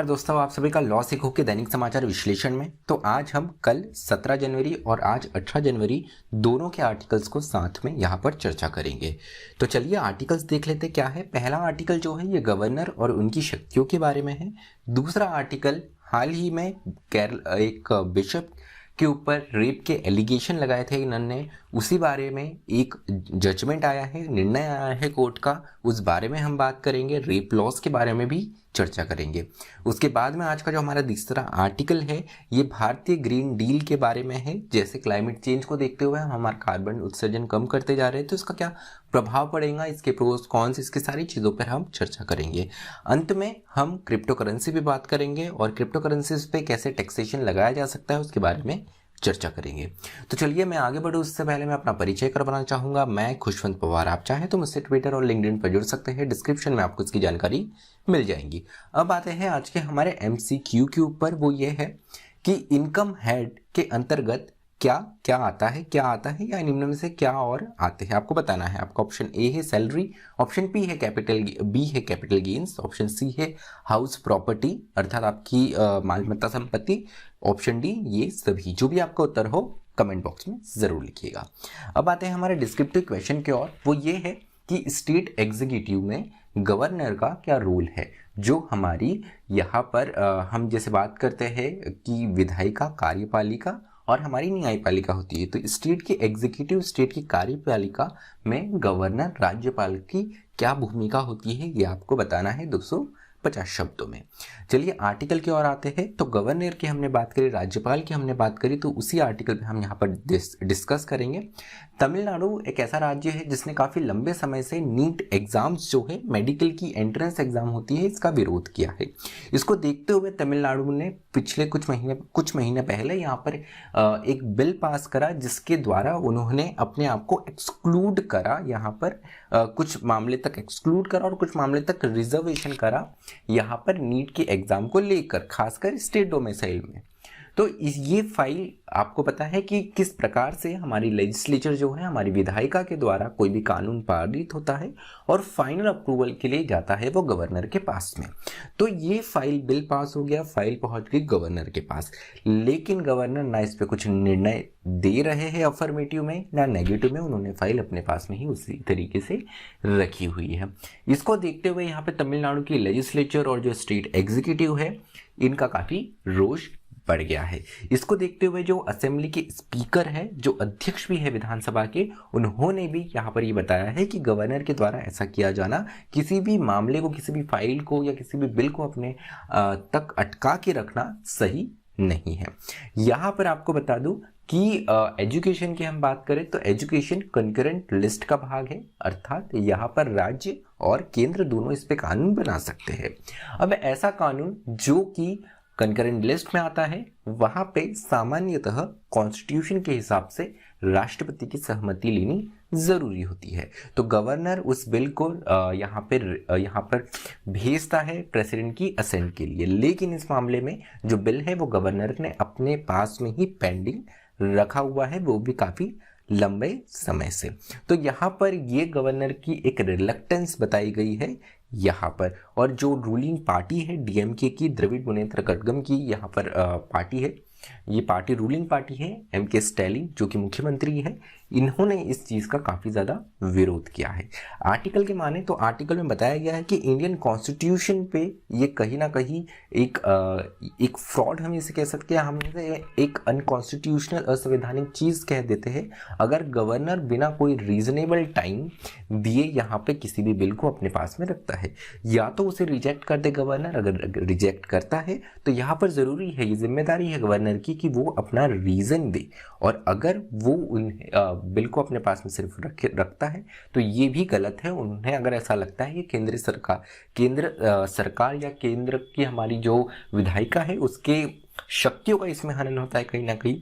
नमस्कार दोस्तों, आप सभी का लॉ सीखो के दैनिक समाचार विश्लेषण में। तो आज हम कल 17 जनवरी और आज 18 जनवरी दोनों के आर्टिकल्स को साथ में यहाँ पर चर्चा करेंगे। तो चलिए आर्टिकल्स देख लेते क्या है। पहला आर्टिकल जो है ये गवर्नर और उनकी शक्तियों के बारे में है। दूसरा आर्टिकल हाल ही में एक बिशप के ऊपर रेप के एलिगेशन लगाए थे इन्होंने, उसी बारे में एक जजमेंट आया है, निर्णय आया है कोर्ट का, उस बारे में हम बात करेंगे। रेप लॉस के बारे में भी चर्चा करेंगे। उसके बाद में आज का जो हमारा तीसरा आर्टिकल है ये भारतीय ग्रीन डील के बारे में है। जैसे क्लाइमेट चेंज को देखते हुए हम हमारा कार्बन उत्सर्जन कम करते जा रहे हैं तो इसका क्या प्रभाव पड़ेगा, इसके प्रोस कॉन्स, इसकी सारी चीज़ों पर हम चर्चा करेंगे। अंत में हम क्रिप्टो करेंसी पे बात करेंगे और क्रिप्टो करेंसीज पे कैसे टैक्सेशन लगाया जा सकता है उसके बारे में चर्चा करेंगे। तो चलिए मैं आगे बढ़ूँ उससे पहले मैं अपना परिचय करवाना चाहूँगा। मैं खुशवंत पवार, आप चाहें तो मुझसे ट्विटर और लिंक्डइन पर जुड़ सकते हैं, डिस्क्रिप्शन में आपको इसकी जानकारी मिल जाएंगी। अब आते हैं आज के हमारे MCQ के ऊपर। वो ये है कि इनकम हेड के अंतर्गत क्या क्या आता है या निम्न में से क्या और आते हैं आपको बताना है। आपका ऑप्शन ए है सैलरी, ऑप्शन बी है कैपिटल गेन्स, ऑप्शन सी है हाउस प्रॉपर्टी अर्थात आपकी मालमत्ता संपत्ति, ऑप्शन डी ये सभी। जो भी आपका उत्तर हो कमेंट बॉक्स में जरूर लिखिएगा। अब आते हैं हमारे डिस्क्रिप्टिव क्वेश्चन की ओर। वो ये है कि स्टेट एग्जीक्यूटिव में गवर्नर का क्या रोल है। जो हमारी यहाँ पर हम जैसे बात करते हैं कि विधायिका, कार्यपालिका और हमारी न्यायपालिका होती है, तो स्टेट की एग्जीक्यूटिव, स्टेट की कार्यपालिका में गवर्नर, राज्यपाल की क्या भूमिका होती है ये आपको बताना है 250 शब्दों में। चलिए आर्टिकल की ओर आते हैं। तो गवर्नर की हमने बात करी, राज्यपाल की हमने बात करी, तो उसी आर्टिकल पे हम यहाँ पर डिस्कस करेंगे। तमिलनाडु एक ऐसा राज्य है जिसने काफ़ी लंबे समय से नीट एग्जाम्स जो है मेडिकल की एंट्रेंस एग्जाम होती है इसका विरोध किया है। इसको देखते हुए तमिलनाडु ने पिछले कुछ महीने पहले यहाँ पर एक बिल पास करा जिसके द्वारा उन्होंने अपने आप को एक्सक्लूड करा, यहाँ पर कुछ मामले तक एक्सक्लूड करा और कुछ मामले तक रिजर्वेशन करा यहाँ पर नीट के एग्जाम को लेकर, खासकर स्टेट डोमिसाइल में। तो ये फाइल आपको पता है कि किस प्रकार से हमारी लेजिस्लेचर जो है, हमारी विधायिका के द्वारा कोई भी कानून पारित होता है और फाइनल अप्रूवल के लिए जाता है वो गवर्नर के पास में। तो ये फाइल बिल पास हो गया, फाइल पहुंच गई गवर्नर के पास, लेकिन गवर्नर ना इस पे कुछ निर्णय दे रहे हैं अफर्मेटिव में ना नेगेटिव में, उन्होंने फाइल अपने पास में ही उसी तरीके से रखी हुई है। इसको देखते हुए यहाँ पे तमिलनाडु की लेजिस्लेचर और जो स्टेट एग्जीक्यूटिव है इनका काफी रोष बढ़ गया है। इसको देखते हुए जो असेंबली के स्पीकर है, जो अध्यक्ष भी है विधानसभा के, उन्होंने भी यहाँ पर ये बताया है कि गवर्नर के द्वारा ऐसा किया जाना, किसी भी मामले को, किसी भी फाइल को या किसी भी बिल को अपने तक अटका के रखना सही नहीं है। यहाँ पर आपको बता दूं कि एजुकेशन की हम बात करें तो एजुकेशन कंकरेंट लिस्ट का भाग है, अर्थात यहाँ पर राज्य और केंद्र दोनों इस पे कानून बना सकते हैं। अब ऐसा कानून जो कि कंकरेंट लिस्ट में आता है वहां पे सामान्यतः कॉन्स्टिट्यूशन के हिसाब से राष्ट्रपति की सहमति लेनी जरूरी होती है। तो गवर्नर उस बिल को यहाँ पर भेजता है प्रेसिडेंट की असेंट के लिए, लेकिन इस मामले में जो बिल है वो गवर्नर ने अपने पास में ही पेंडिंग रखा हुआ है, वो भी काफी लंबे समय से। तो यहाँ पर ये गवर्नर की एक रिलक्टेंस बताई गई है यहाँ पर। और जो रूलिंग पार्टी है DMK की, द्रविड़ मुनेत्र कड़गम की यहाँ पर पार्टी है, ये पार्टी रूलिंग पार्टी है, MK स्टैलिन जो कि मुख्यमंत्री है, इन्होंने इस चीज़ का काफ़ी ज़्यादा विरोध किया है। आर्टिकल के माने तो आर्टिकल में बताया गया है कि इंडियन कॉन्स्टिट्यूशन पे ये कहीं ना कहीं एक फ्रॉड हम इसे कह सकते हैं, हम एक अनकॉन्स्टिट्यूशनल असंवैधानिक चीज़ कह देते हैं अगर गवर्नर बिना कोई रीजनेबल टाइम दिए यहाँ पे किसी भी बिल को अपने पास में रखता है। या तो उसे रिजेक्ट कर दे गवर्नर, अगर रिजेक्ट करता है तो यहाँ पर ज़रूरी है, ये जिम्मेदारी है गवर्नर की कि वो अपना रीज़न दे, और अगर वो बिल को अपने पास में सिर्फ रखता है तो ये भी गलत है। उन्हें अगर ऐसा लगता है कि केंद्र सरकार या केंद्र की हमारी जो विधायिका है उसके शक्तियों का इसमें हनन होता है कहीं ना कहीं,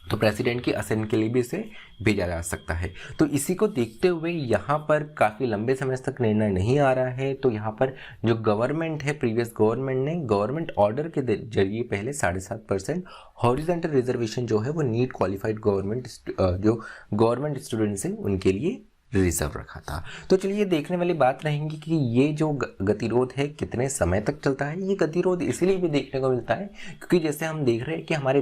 तो प्रेसिडेंट की असेंट के लिए भी इसे भेजा जा सकता है। तो इसी को देखते हुए यहाँ पर काफ़ी लंबे समय तक निर्णय नहीं आ रहा है। तो यहाँ पर जो गवर्नमेंट है, प्रीवियस गवर्नमेंट ने गवर्नमेंट ऑर्डर के जरिए पहले 7.5% हॉरिजॉन्टल रिजर्वेशन जो है वो नीट क्वालिफाइड जो गवर्नमेंट स्टूडेंट्स हैं उनके लिए रिजर्व रखा था। तो चलिए देखने वाली बात रहेंगी कि ये जो गतिरोध है कितने समय तक चलता है। ये गतिरोध इसीलिए भी देखने को मिलता है क्योंकि जैसे हम देख रहे हैं कि हमारे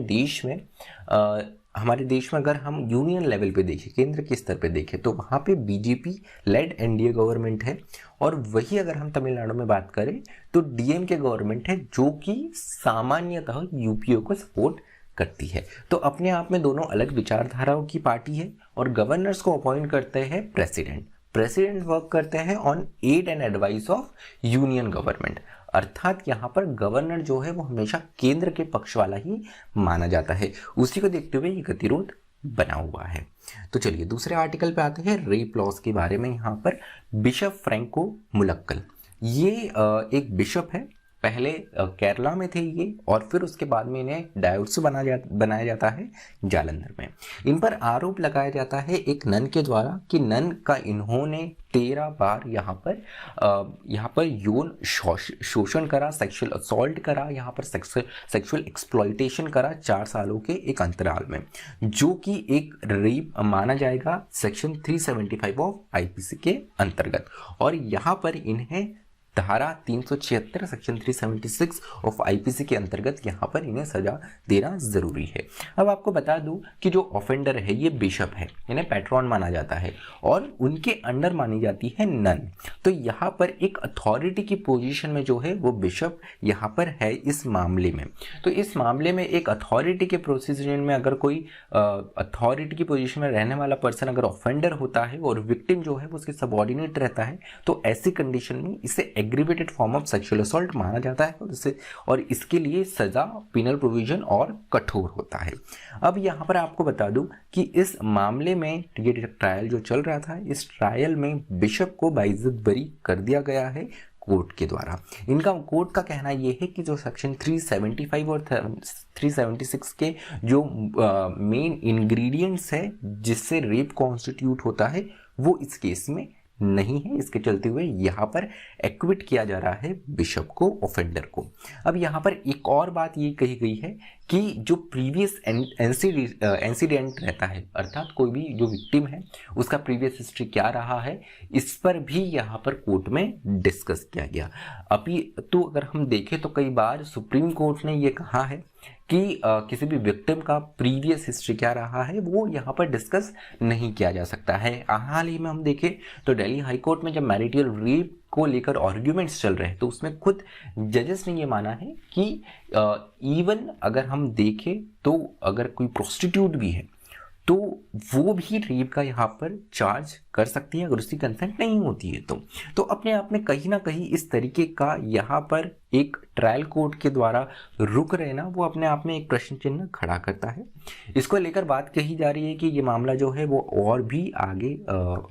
देश में अगर हम यूनियन लेवल पे देखें, केंद्र के स्तर पे देखें, तो वहाँ पे बीजेपी लेड एनडीए गवर्नमेंट है और वही अगर हम तमिलनाडु में बात करें तो डीएमके गवर्नमेंट है जो कि सामान्यतः यूपीए को सपोर्ट करती है। तो अपने आप में दोनों अलग विचारधाराओं की पार्टी है और गवर्नर्स को अपॉइंट करते हैं प्रेसिडेंट वर्क करते हैं on aid and advice of union government, अर्थात यहाँ पर गवर्नर जो है वो हमेशा केंद्र के पक्ष वाला ही माना जाता है। उसी को देखते हुए ये गतिरोध बना हुआ है। तो चलिए दूसरे आर्टिकल पे आते हैं, रेप लॉस के बारे में। यहाँ पर बिशप फ्रैंको मुलक्कल, ये एक बिशप है, पहले केरला में थे ये और फिर उसके बाद में इन्हें डायोस बनाया जाता है जालंधर में। इन पर आरोप लगाया जाता है एक नन के द्वारा कि नन का इन्होंने 13 बार यहाँ पर यौन शोषण करा, सेक्सुअल असॉल्ट करा, यहाँ पर सेक्सुअल एक्सप्लॉइटेशन करा 4 सालों के एक अंतराल में, जो कि एक रेप माना जाएगा सेक्शन 375 ऑफ आईपीसी के अंतर्गत। और यहाँ पर इन्हें धारा 376 सेक्शन 376 ऑफ आईपीसी के अंतर्गत यहाँ पर इन्हें सजा देना जरूरी है। अब आपको बता दूं कि जो ऑफेंडर है ये बिशप है, इन्हें पैट्रॉन माना जाता है और उनके अंडर मानी जाती है नन। तो यहाँ पर एक अथॉरिटी की पोजीशन में जो है वो बिशप यहाँ पर है इस मामले में। तो इस मामले में एक अथॉरिटी के प्रोसीजर में अगर कोई अथॉरिटी की पोजीशन में रहने वाला पर्सन अगर ऑफेंडर होता है और विक्टिम जो है वो उसके सबऑर्डिनेट रहता है, तो ऐसी कंडीशन में इसे aggravated form of sexual assault माना जाता है और इसके लिए सजा पिनल प्रोविजन और कठोर होता है। अब यहाँ पर आपको बता दूं कि इस मामले में ये ट्रायल जो चल रहा था, इस ट्रायल में बिशप को बाइज्जत बरी कर दिया गया है कोर्ट के द्वारा। इनका कोर्ट का कहना यह है कि जो सेक्शन 375 और 376 के जो मेन इंग्रेडिएंट्स है जिससे रेप कॉन्स्टिट्यूट होता है वो इस केस में नहीं है। इसके चलते हुए यहाँ पर एक्विट किया जा रहा है बिशप को, ऑफेंडर को। अब यहाँ पर एक और बात ये कही गई है कि जो प्रीवियस इंसिडेंट रहता है, अर्थात कोई भी जो विक्टिम है उसका प्रीवियस हिस्ट्री क्या रहा है, इस पर भी यहाँ पर कोर्ट में डिस्कस किया गया। अभी तो अगर हम देखें तो कई बार सुप्रीम कोर्ट ने ये कहा है कि किसी भी विक्टिम का प्रीवियस हिस्ट्री क्या रहा है वो यहाँ पर डिस्कस नहीं किया जा सकता है। हाल ही में हम देखें तो दिल्ली हाई कोर्ट में जब मैरिटल रेप को लेकर आर्ग्यूमेंट्स चल रहे हैं तो उसमें खुद जजेस ने ये माना है कि इवन अगर हम देखें तो अगर कोई प्रोस्टिट्यूट भी है तो वो भी रेप का यहाँ पर चार्ज कर सकती है अगर उसकी कंसेंट नहीं होती है। तो अपने आप में कहीं ना कहीं इस तरीके का यहाँ पर एक ट्रायल कोर्ट के द्वारा रुक रहना वो अपने आप में एक प्रश्न चिन्ह खड़ा करता है। इसको लेकर बात कही जा रही है कि ये मामला जो है वो और भी आगे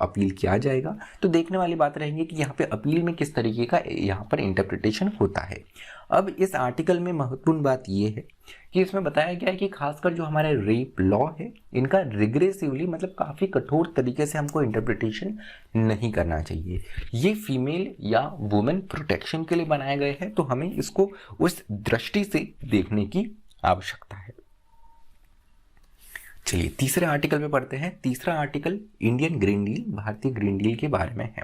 अपील किया जाएगा। तो देखने वाली बात रहेगी कि यहाँ पे अपील में किस तरीके का यहाँ पर इंटरप्रिटेशन होता है। अब इस आर्टिकल में महत्वपूर्ण बात ये है कि इसमें बताया गया है कि खासकर जो हमारे रेप लॉ है इनका रिग्रेसिवली मतलब काफ़ी कठोर तरीके से हमको इंटरप्रिटेशन नहीं करना चाहिए। ये फीमेल या वुमेन प्रोटेक्शन के लिए बनाए गए हैं, तो हमें इसको उस दृष्टि से देखने की आवश्यकता है। चलिए तीसरे आर्टिकल में पढ़ते हैं। तीसरा आर्टिकल इंडियन ग्रीन डील, भारतीय ग्रीन डील के बारे में है।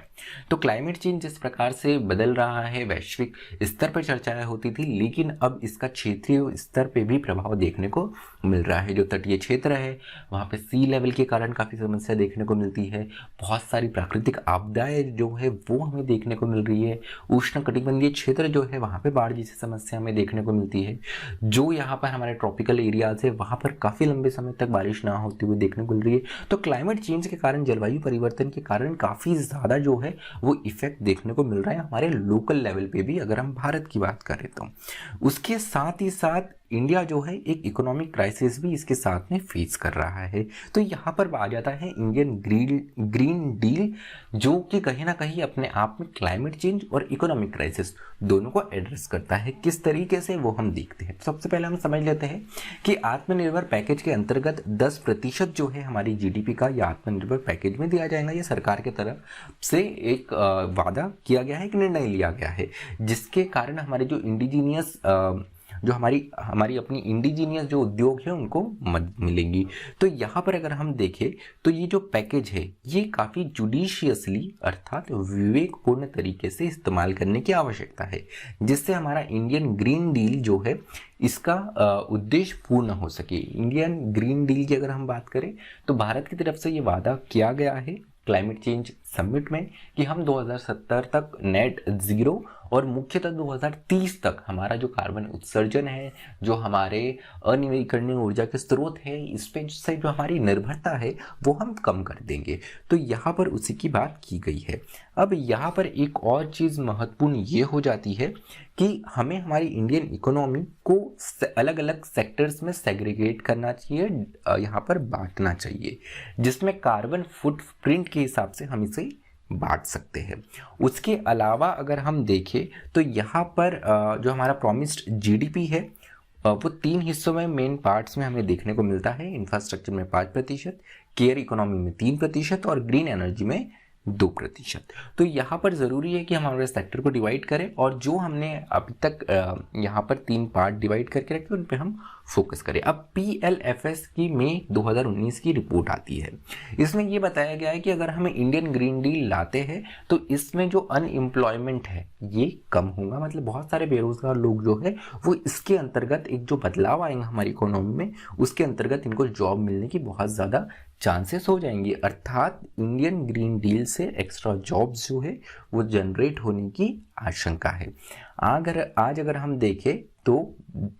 तो क्लाइमेट चेंज जिस प्रकार से बदल रहा है वैश्विक स्तर पर चर्चाएं होती थी, लेकिन अब इसका क्षेत्रीय स्तर पे भी प्रभाव देखने को मिल रहा है। जो तटीय क्षेत्र है वहाँ पे सी लेवल के कारण काफ़ी समस्या देखने को मिलती है। बहुत सारी प्राकृतिक आपदाएं जो है वो हमें देखने को मिल रही है। उष्ण कटिबंधीय क्षेत्र जो है वहाँ पे बाढ़ जैसी समस्या हमें देखने को मिलती है। जो यहाँ पर हमारे ट्रॉपिकल एरियाज है वहाँ पर काफ़ी लंबे समय तक बारिश ना होती हुई देखने को मिल रही है। तो क्लाइमेट चेंज के कारण, जलवायु परिवर्तन के कारण काफ़ी ज़्यादा जो है वो इफेक्ट देखने को मिल रहा है हमारे लोकल लेवल पे भी, अगर हम भारत की बात करें तो। उसके साथ ही साथ इंडिया जो है एक इकोनॉमिक क्राइसिस भी इसके साथ में फेस कर रहा है। तो यहाँ पर आ जाता है इंडियन ग्रीन डील, जो कि कहीं ना कहीं अपने आप में क्लाइमेट चेंज और इकोनॉमिक क्राइसिस दोनों को एड्रेस करता है। किस तरीके से वो हम देखते हैं। सबसे पहले हम समझ लेते हैं कि आत्मनिर्भर पैकेज के अंतर्गत 10% जो है हमारी जीडीपी का या आत्मनिर्भर पैकेज में दिया जाएगा। ये सरकार की तरफ से एक वादा किया गया है, एक निर्णय लिया गया है, जिसके कारण हमारे जो इंडिजीनियस जो हमारी हमारी अपनी इंडिजीनियस जो उद्योग है उनको मदद मिलेंगी। तो यहाँ पर अगर हम देखें तो ये जो पैकेज है ये काफ़ी जुडिशियसली अर्थात विवेकपूर्ण तरीके से इस्तेमाल करने की आवश्यकता है, जिससे हमारा इंडियन ग्रीन डील जो है इसका उद्देश्य पूर्ण हो सके। इंडियन ग्रीन डील की अगर हम बात करें तो भारत की तरफ से ये वादा किया गया है क्लाइमेट चेंज समिट में कि हम 2070 तक नेट ज़ीरो और मुख्यतः 2030 तक हमारा जो कार्बन उत्सर्जन है, जो हमारे अनवीकरणीय ऊर्जा के स्रोत है, इस पे से जो हमारी निर्भरता है वो हम कम कर देंगे। तो यहाँ पर उसी की बात की गई है। अब यहाँ पर एक और चीज़ महत्वपूर्ण ये हो जाती है कि हमें हमारी इंडियन इकोनॉमी को अलग अलग सेक्टर्स में सेग्रीगेट करना चाहिए, यहाँ पर बांटना चाहिए, जिसमें कार्बन फुटप्रिंट के हिसाब से हम इसे बांट सकते हैं। उसके अलावा अगर हम देखें तो यहाँ पर जो हमारा प्रॉमिस्ड जीडीपी है वो 3 हिस्सों में मेन पार्ट्स में हमें देखने को मिलता है। इंफ्रास्ट्रक्चर में 5%, केयर इकोनॉमी में 3% और ग्रीन एनर्जी में 2%। तो यहाँ पर ज़रूरी है कि हम हमारे सेक्टर को डिवाइड करें और जो हमने अभी तक यहाँ पर 3 पार्ट डिवाइड करके रखे उन पे हम फोकस करें। अब PLFS की मई 2019 की रिपोर्ट आती है। इसमें ये बताया गया है कि अगर हमें इंडियन ग्रीन डील लाते हैं तो इसमें जो अनएम्प्लॉयमेंट है ये कम होगा, मतलब बहुत सारे बेरोजगार लोग जो है वो इसके अंतर्गत एक जो बदलाव आएंगे हमारी इकोनॉमी में उसके अंतर्गत इनको जॉब मिलने की बहुत ज़्यादा चांसेस हो जाएंगे। अर्थात इंडियन ग्रीन डील से एक्स्ट्रा जॉब्स जो है वो जनरेट होने की आशंका है। अगर हम देखें तो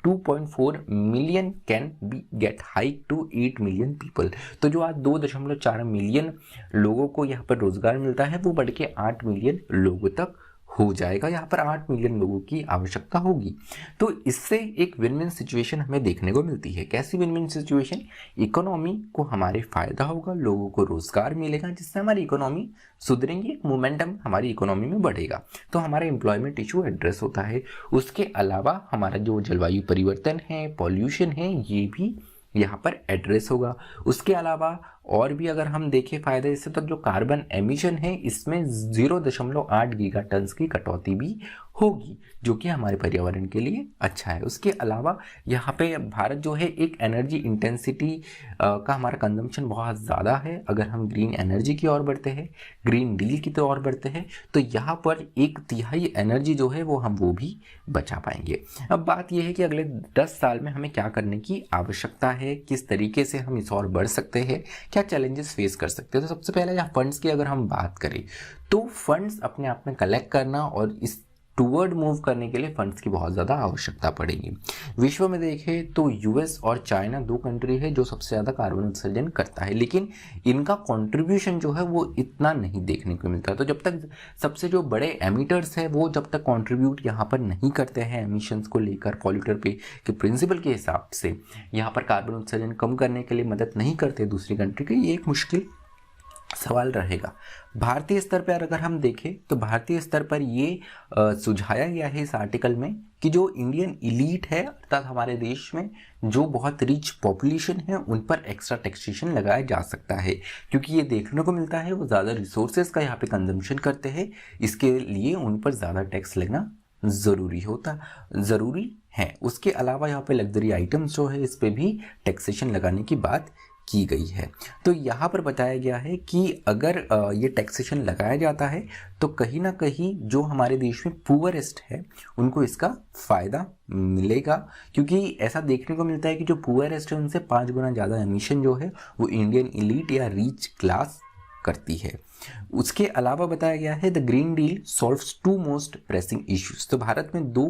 2.4 million can be get hike to 8 million people. तो जो आज 2.4 मिलियन लोगों को यहाँ पर रोजगार मिलता है वो बढ़ के 8 मिलियन लोगों तक हो जाएगा। यहाँ पर 8 मिलियन लोगों की आवश्यकता होगी। तो इससे एक विन विन सिचुएशन हमें देखने को मिलती है। कैसी विन विन सिचुएशन? इकोनॉमी को हमारे फायदा होगा, लोगों को रोजगार मिलेगा, जिससे हमारी इकोनॉमी सुधरेंगी, एक मोमेंटम हमारी इकोनॉमी में बढ़ेगा। तो हमारा एम्प्लॉयमेंट इशू एड्रेस होता है। उसके अलावा हमारा जो जलवायु परिवर्तन है, पॉल्यूशन है, ये भी यहाँ पर एड्रेस होगा। उसके अलावा और भी अगर हम देखें फायदे इससे तो जो कार्बन एमिशन है इसमें 0.8 गीगाटन्स की कटौती भी होगी, जो कि हमारे पर्यावरण के लिए अच्छा है। उसके अलावा यहाँ पे भारत जो है एक एनर्जी इंटेंसिटी का हमारा कंजम्पशन बहुत ज़्यादा है। अगर हम ग्रीन एनर्जी की ओर बढ़ते हैं, ग्रीन डील की ओर बढ़ते हैं तो यहाँ पर 1/3 एनर्जी जो है वो भी बचा पाएंगे। अब बात यह है कि अगले 10 साल में हमें क्या करने की आवश्यकता है, किस तरीके से हम इस ओर बढ़ सकते हैं, क्या चैलेंजेस फेस कर सकते हैं। तो सबसे पहले यहाँ फंड्स की अगर हम बात करें तो फंड्स अपने आप में कलेक्ट करना और इस टूवर्ड मूव करने के लिए फंड्स की बहुत ज़्यादा आवश्यकता पड़ेगी। विश्व में देखें तो यूएस और चाइना 2 कंट्री है जो सबसे ज़्यादा कार्बन उत्सर्जन करता है, लेकिन इनका कंट्रीब्यूशन जो है वो इतना नहीं देखने को मिलता। तो जब तक सबसे जो बड़े एमिटर्स है वो जब तक कंट्रीब्यूट यहाँ पर नहीं करते हैं एमिशंस को लेकर पॉल्यूटर पे के प्रिंसिपल के हिसाब से यहाँ पर कार्बन उत्सर्जन कम करने के लिए मदद नहीं करते दूसरी कंट्री की, ये एक मुश्किल सवाल रहेगा। भारतीय स्तर पर अगर हम देखें तो भारतीय स्तर पर ये सुझाया गया है इस आर्टिकल में कि जो इंडियन इलीट है अर्थात हमारे देश में जो बहुत रिच पॉपुलेशन है उन पर एक्स्ट्रा टैक्सेशन लगाया जा सकता है, क्योंकि ये देखने को मिलता है वो ज़्यादा रिसोर्सेज का यहाँ पे कंजम्पशन करते हैं, इसके लिए उन पर ज़्यादा टैक्स लगना ज़रूरी है। उसके अलावा यहाँ पे लग्जरी आइटम्स जो है इस पर भी टैक्सेशन लगाने की बात की गई है। तो यहाँ पर बताया गया है कि अगर ये टैक्सेशन लगाया जाता है तो कहीं ना कहीं जो हमारे देश में पुअरेस्ट है उनको इसका फ़ायदा मिलेगा, क्योंकि ऐसा देखने को मिलता है कि जो पुअरेस्ट है उनसे 5 गुना ज़्यादा एमिशन जो है वो इंडियन इलीट या रिच क्लास करती है। उसके अलावा बताया गया है the green deal solves 2 most pressing issues. तो भारत में 2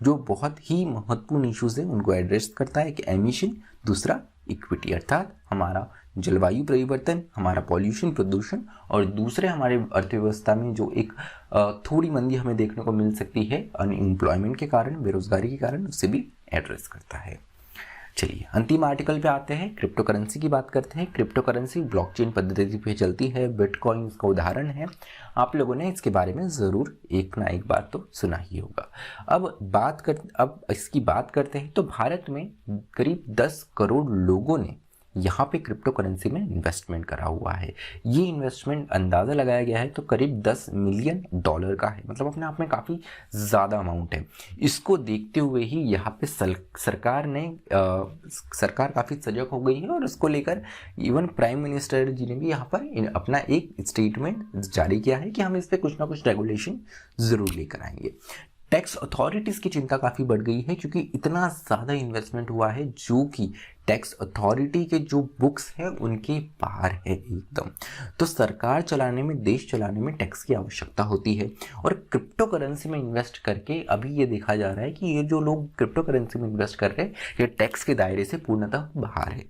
जो बहुत ही महत्वपूर्ण इश्यूज है उनको एड्रेस करता है कि एमिशन, दूसरा इक्विटी अर्थात हमारा जलवायु परिवर्तन, हमारा पॉल्यूशन प्रदूषण, और दूसरे हमारे अर्थव्यवस्था में जो एक थोड़ी मंदी हमें देखने को मिल सकती है अनएम्प्लॉयमेंट के कारण, बेरोजगारी के कारण, उससे भी एड्रेस करता है। चलिए अंतिम आर्टिकल पे आते हैं, क्रिप्टो करेंसी की बात करते हैं। क्रिप्टो करेंसी ब्लॉकचेन पद्धति पे चलती है, बिटकॉइन इसका उदाहरण है। आप लोगों ने इसके बारे में ज़रूर एक ना एक बार तो सुना ही होगा। अब इसकी बात करते हैं तो भारत में करीब 10 करोड़ लोगों ने यहाँ पे क्रिप्टो करेंसी में इन्वेस्टमेंट करा हुआ है। ये इन्वेस्टमेंट अंदाज़ा लगाया गया है तो करीब $10 मिलियन का है, मतलब अपने आप में काफ़ी ज़्यादा अमाउंट है। इसको देखते हुए ही यहाँ पे सरकार काफ़ी सजग हो गई है और उसको लेकर इवन प्राइम मिनिस्टर जी ने भी यहाँ पर अपना एक स्टेटमेंट जारी किया है कि हम इस पर कुछ ना कुछ रेगुलेशन ज़रूर लेकर आएंगे। टैक्स अथॉरिटीज़ की चिंता काफ़ी बढ़ गई है क्योंकि इतना ज़्यादा इन्वेस्टमेंट हुआ है जो कि टैक्स अथॉरिटी के जो बुक्स हैं उनके बाहर है एकदम। तो सरकार चलाने में, देश चलाने में टैक्स की आवश्यकता होती है और क्रिप्टो करेंसी में इन्वेस्ट करके अभी ये देखा जा रहा है कि ये जो लोग क्रिप्टो करेंसी में इन्वेस्ट कर रहे हैं ये टैक्स के दायरे से पूर्णतः बाहर है।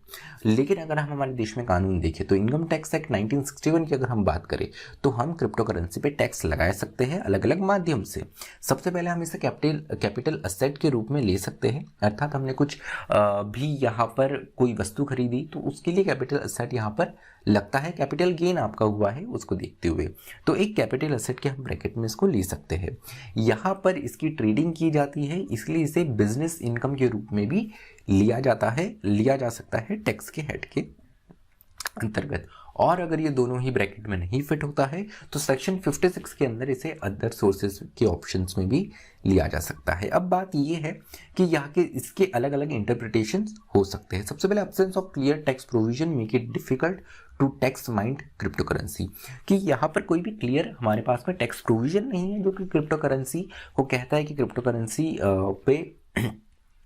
लेकिन अगर हम हमारे देश में कानून देखें तो इनकम टैक्स एक्ट 1961 की अगर हम बात करें तो हम क्रिप्टो करेंसी पे टैक्स लगा सकते हैं अलग अलग माध्यम से। सबसे पहले हम इसे कैपिटल असेट के रूप में ले सकते हैं, अर्थात हमने कुछ भी यहाँ पर कोई वस्तु खरीदी तो उसके लिए कैपिटल असेट यहाँ पर लगता है, कैपिटल गेन आपका हुआ है उसको देखते हुए, तो एक कैपिटल असेट के हम ब्रैकेट में इसको ले सकते हैं। यहाँ पर इसकी ट्रेडिंग की जाती है इसलिए इसे बिजनेस इनकम के रूप में भी लिया जा सकता है टैक्स के हेड के अंतर्गत। और अगर ये दोनों ही ब्रैकेट में नहीं फिट होता है तो सेक्शन 56 के अंदर इसे अदर सोर्सेज के ऑप्शंस में भी लिया जा सकता है। अब बात ये है कि यहाँ के इसके अलग अलग इंटरप्रिटेशन हो सकते हैं। सबसे पहले absence of clear tax provision make it difficult to tax mind crypto currency, कि यहाँ पर कोई भी क्लियर हमारे पास में टैक्स प्रोविजन नहीं है जो कि क्रिप्टो करेंसी को कहता है कि क्रिप्टो करेंसी पे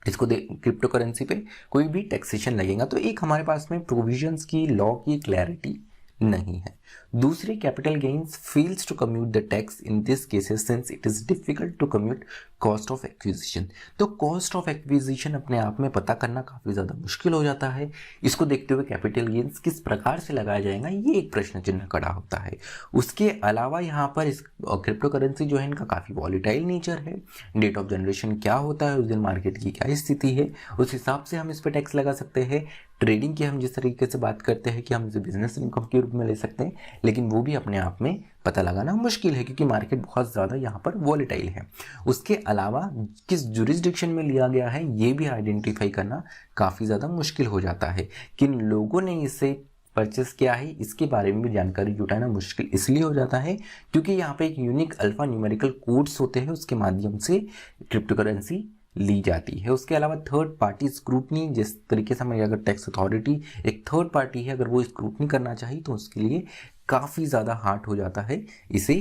क्रिप्टो करेंसी पे कोई भी टैक्सेशन लगेगा। तो एक हमारे पास में प्रोविजंस की, लॉ की क्लैरिटी नहीं है। दूसरे, capital gains fails to compute the tax in this cases since it is difficult to compute cost of acquisition. तो कॉस्ट ऑफ एक्विजिशन अपने आप में पता करना काफ़ी ज़्यादा मुश्किल हो जाता है। इसको देखते हुए कैपिटल गेन्स किस प्रकार से लगाया जाएगा ये एक प्रश्न चिन्ह खड़ा होता है। उसके अलावा यहाँ पर इस क्रिप्टो करेंसी जो है इनका काफ़ी वॉलीटाइल नेचर है। डेट ऑफ जनरेशन क्या होता है, उस दिन मार्केट की क्या स्थिति है, उस हिसाब से हम इस पर टैक्स लगा सकते हैं। ट्रेडिंग की हम जिस तरीके से बात करते हैं कि हम इसे बिजनेस इनकम के रूप में ले सकते हैं, लेकिन वो भी अपने आप में पता लगाना मुश्किल है क्योंकि मार्केट बहुत ज़्यादा यहाँ पर वॉलेटाइल है। उसके अलावा किस जुरिस्डिक्शन में लिया गया है ये भी आइडेंटिफाई करना काफ़ी ज़्यादा मुश्किल हो जाता है। किन लोगों ने इसे परचेस किया है इसके बारे में भी जानकारी जुटाना मुश्किल इसलिए हो जाता है क्योंकि यहाँ पे एक यूनिक अल्फा न्यूमेरिकल कोड्स होते हैं, उसके माध्यम से क्रिप्टो करेंसी ली जाती है। उसके अलावा थर्ड पार्टी स्क्रूटनी, जिस तरीके से हमें अगर टैक्स अथॉरिटी एक थर्ड पार्टी है, अगर वो स्क्रूटनी करना चाहिए तो उसके लिए काफ़ी ज़्यादा हार्ड हो जाता है इसे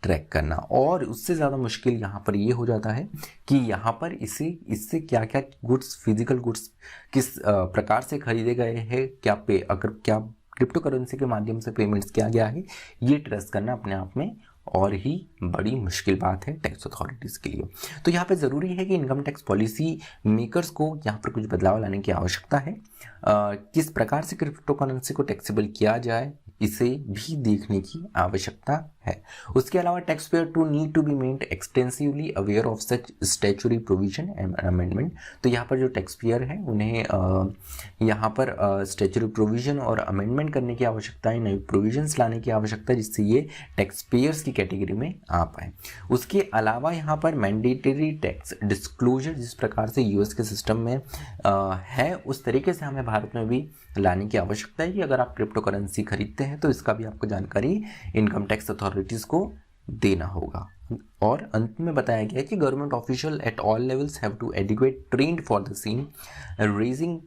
ट्रैक करना। और उससे ज़्यादा मुश्किल यहाँ पर ये हो जाता है कि यहाँ पर इससे क्या क्या गुड्स, फिजिकल गुड्स किस प्रकार से खरीदे गए हैं, क्या क्रिप्टो करेंसी के माध्यम से पेमेंट्स किया गया है, ये ट्रेस करना अपने आप में और ही बड़ी मुश्किल बात है टैक्स अथॉरिटीज़ के लिए। तो यहाँ पे ज़रूरी है कि इनकम टैक्स पॉलिसी मेकर्स को यहाँ पर कुछ बदलाव लाने की आवश्यकता है। किस प्रकार से क्रिप्टो करेंसी को टैक्सेबल किया जाए इसे भी देखने की आवश्यकता है। उसके अलावा tax payer to need to be made extensively aware of such statutory provision and amendment. तो यहाँ पर जो टैक्स पेयर है उन्हें यहाँ पर स्टैच्यूटरी प्रोविजन और अमेंडमेंट करने की आवश्यकता है, नई प्रोविजंस लाने की आवश्यकता है जिससे ये टैक्स पेयर्स की कैटेगरी में आ पाए। उसके अलावा यहाँ पर मैंडेटरी टैक्स डिस्क्लोजर जिस प्रकार से यूएस के सिस्टम में है उस तरीके से हमें भारत में भी लाने की आवश्यकता है कि अगर आप क्रिप्टो करेंसी खरीदते हैं तो इसका भी आपको जानकारी इनकम टैक्स अथॉरिटीज़ को देना होगा। और अंत में बताया गया है कि government official at all levels have to adequate trained for the same raising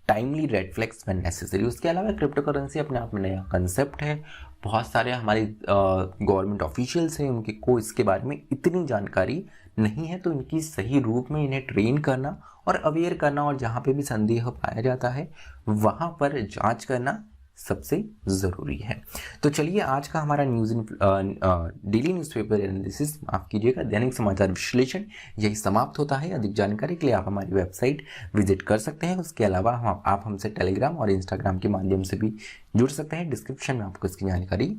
timely red flags when necessary. उसके अलावा क्रिप्टो करेंसी अपने आप में नया कंसेप्ट है। बहुत सारे हमारे गवर्नमेंट ऑफिशियल्स हैं उनके को इसके बारे में इतनी जानकारी नहीं है, तो इनकी सही रूप में इन्हें ट्रेन करना और अवेयर करना और जहाँ पे भी संदेह पाया जाता है वहाँ पर जांच करना सबसे ज़रूरी है। तो चलिए आज का हमारा डेली न्यूज़पेपर एनालिसिस, माफ़ कीजिएगा, दैनिक समाचार विश्लेषण यही समाप्त होता है। अधिक जानकारी के लिए आप हमारी वेबसाइट विजिट कर सकते हैं। उसके अलावा आप हमसे टेलीग्राम और इंस्टाग्राम के माध्यम से भी जुड़ सकते हैं। डिस्क्रिप्शन में आपको इसकी जानकारी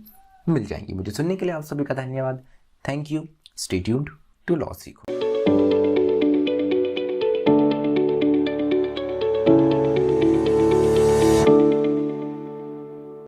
मिल जाएगी। मुझे सुनने के लिए आप सभी का धन्यवाद। Thank you. Stay tuned to law सीखो।